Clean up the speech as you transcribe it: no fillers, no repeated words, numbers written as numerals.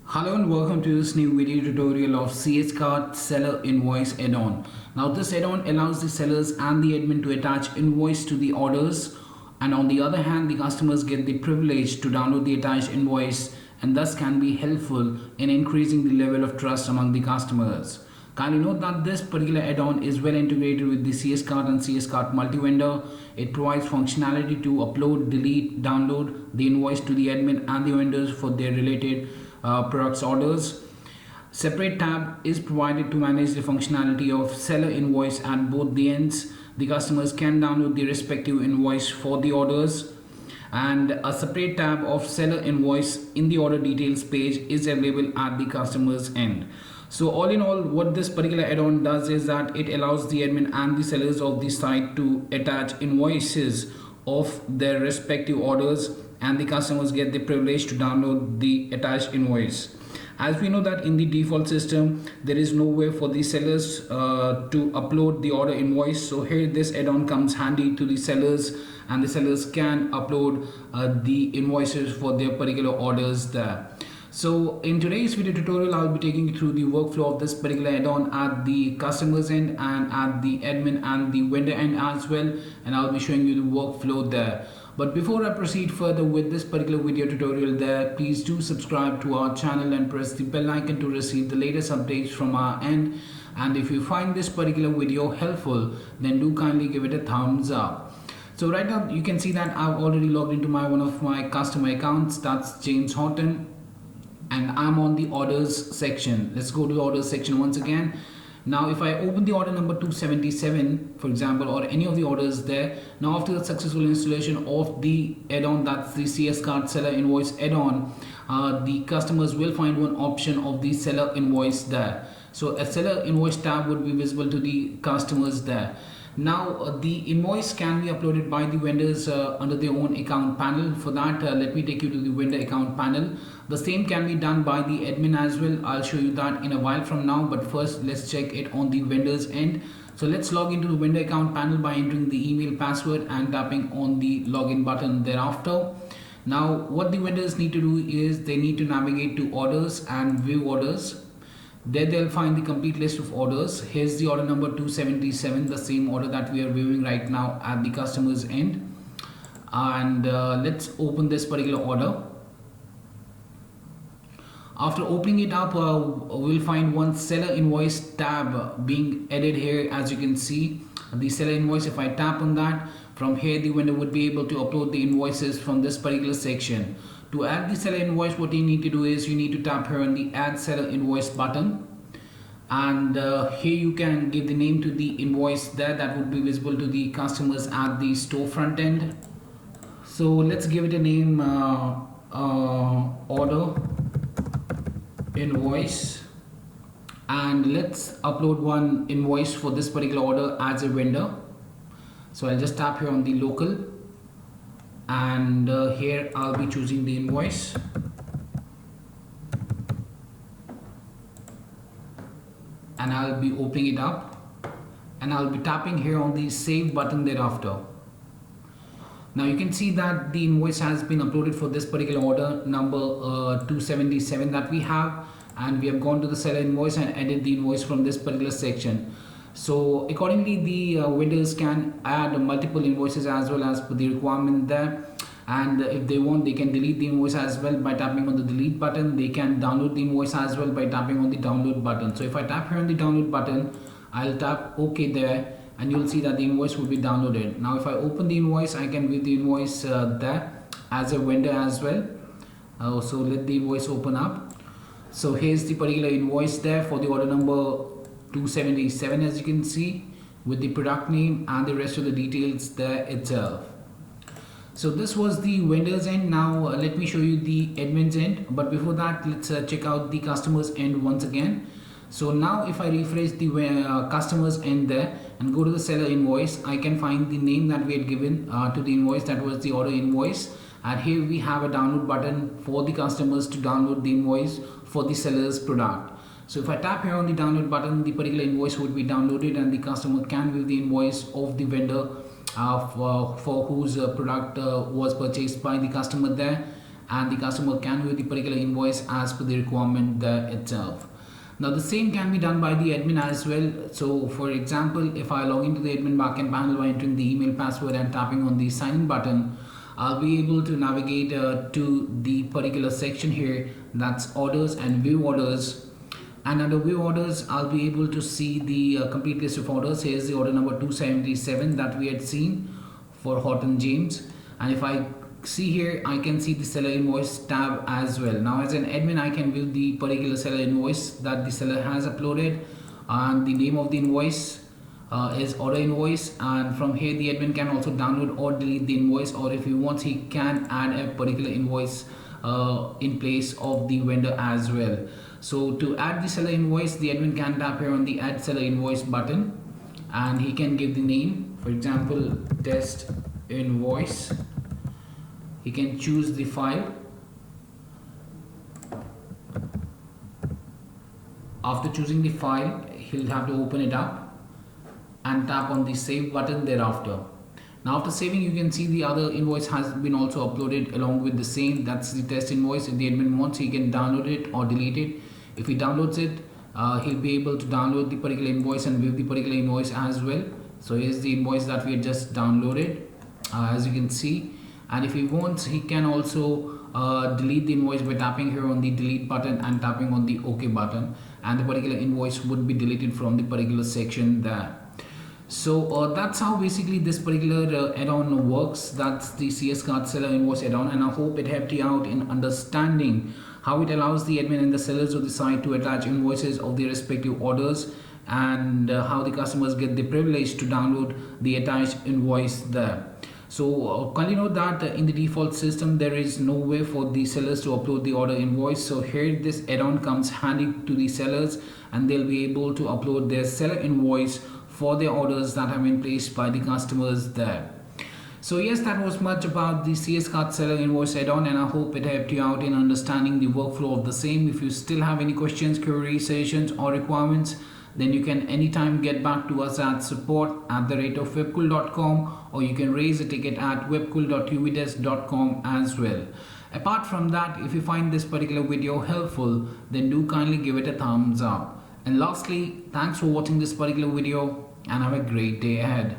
Hello and welcome to this new video tutorial of CS Card Seller Invoice add-on. Now this add-on allows the sellers and the admin to attach invoice to the orders, and on the other hand the customers get the privilege to download the attached invoice and thus can be helpful in increasing the level of trust among the customers. Kindly note that this particular add-on is well integrated with the CS Card and CS Card multi-vendor. It provides functionality to upload, delete, download the invoice to the admin and the vendors for their related products orders. Separate tab is provided to manage the functionality of seller invoice at both the ends. The customers can download the respective invoice for the orders, and a separate tab of seller invoice in the order details page is available at the customer's end. So all in all, what this particular add-on does is that it allows the admin and the sellers of the site to attach invoices of their respective orders, and the customers get the privilege to download the attached invoice. As we know that in the default system there is no way for the sellers to upload the order invoice, so here this add-on comes handy to the sellers, and the sellers can upload the invoices for their particular orders there. So in today's video tutorial, I'll be taking you through the workflow of this particular add-on at the customer's end and at the admin and the vendor end as well, and I'll be showing you the workflow there. But before I proceed further with this particular video tutorial there, please do subscribe to our channel and press the bell icon to receive the latest updates from our end. And if you find this particular video helpful, then do kindly give it a thumbs up. So right now you can see that I've already logged into one of my customer accounts, that's James Horton, and I'm on the orders section. Let's go to the orders section once again. Now if I open the order number 277 for example, or any of the orders there, now after the successful installation of the add-on, that's the CS Card Seller Invoice add-on, the customers will find one option of the seller invoice there. So a seller invoice tab would be visible to the customers there. Now the invoice can be uploaded by the vendors under their own account panel. For that, let me take you to the vendor account panel. The same can be done by the admin as well. I'll show you that in a while from now, but first let's check it on the vendor's end. So let's log into the vendor account panel by entering the email password and tapping on the login button thereafter. Now what the vendors need to do is they need to navigate to orders and view orders. There they'll find the complete list of orders. Here's the order number 277, the same order that we are viewing right now at the customer's end. And let's open this particular order. After opening it up, we'll find one seller invoice tab being added here. As you can see, the seller invoice, if I tap on that, from here the vendor would be able to upload the invoices from this particular section. To add the seller invoice, what you need to do is you need to tap here on the add seller invoice button, and here you can give the name to the invoice there that would be visible to the customers at the store front end. So let's give it a name, order invoice, and let's upload one invoice for this particular order as a vendor. So I'll just tap here on the local, and here I'll be choosing the invoice, and I'll be opening it up, and I'll be tapping here on the save button thereafter. Now you can see that the invoice has been uploaded for this particular order number 277 that we have, and we have gone to the seller invoice and added the invoice from this particular section. So accordingly the vendors can add multiple invoices as well as per the requirement there, and if they want they can delete the invoice as well by tapping on the delete button. They can download the invoice as well by tapping on the download button. So if I tap here on the download button, I'll tap OK there, and you'll see that the invoice will be downloaded. Now if I open the invoice, I can view the invoice there as a vendor as well. So let the invoice open up. So here's the particular invoice there for the order number 277, as you can see, with the product name and the rest of the details there itself. So this was the vendor's end. Now let me show you the admin's end, but before that let's check out the customer's end once again. So now if I refresh the customer's end there and go to the seller invoice, I can find the name that we had given to the invoice, that was the order invoice, and here we have a download button for the customers to download the invoice for the seller's product. So if I tap here on the download button, the particular invoice would be downloaded, and the customer can view the invoice of the vendor for whose product was purchased by the customer there. and the customer can view the particular invoice as per the requirement there itself. Now the same can be done by the admin as well. So for example, if I log into the admin backend panel by entering the email password and tapping on the sign in button, I'll be able to navigate to the particular section here, that's orders and view orders. And under view orders, I'll be able to see the complete list of orders. Here's the order number 277 that we had seen for Horton James. And if I see here, I can see the seller invoice tab as well. Now as an admin, I can view the particular seller invoice that the seller has uploaded, and the name of the invoice is order invoice, and from here the admin can also download or delete the invoice, or if he wants he can add a particular invoice in place of the vendor as well. So to add the seller invoice, the admin can tap here on the add seller invoice button, and he can give the name, for example test invoice. He can choose the file. After choosing the file, he'll have to open it up and tap on the save button thereafter. Now after saving, you can see the other invoice has been also uploaded along with the same, that's the test invoice. If the admin wants, he can download it or delete it. If he downloads it, he'll be able to download the particular invoice and view the particular invoice as well. So here's the invoice that we had just downloaded, as you can see. And if he wants, he can also delete the invoice by tapping here on the delete button and tapping on the OK button, and the particular invoice would be deleted from the particular section there. So that's how basically this particular add-on works. That's the CS Card Seller Invoice add-on, and I hope it helped you out in understanding how it allows the admin and the sellers of the site to attach invoices of their respective orders, and how the customers get the privilege to download the attached invoice there. So kindly note that in the default system there is no way for the sellers to upload the order invoice. So here this add-on comes handy to the sellers, and they'll be able to upload their seller invoice for their orders that have been placed by the customers there. So yes, that was much about the CS Card Seller Invoice add-on, and I hope it helped you out in understanding the workflow of the same. If you still have any questions, queries, suggestions or requirements, then you can anytime get back to us at support@webkul.com, or you can raise a ticket at webkul.uvidesk.com as well. Apart from that, if you find this particular video helpful, then do kindly give it a thumbs up. And lastly, thanks for watching this particular video, and have a great day ahead.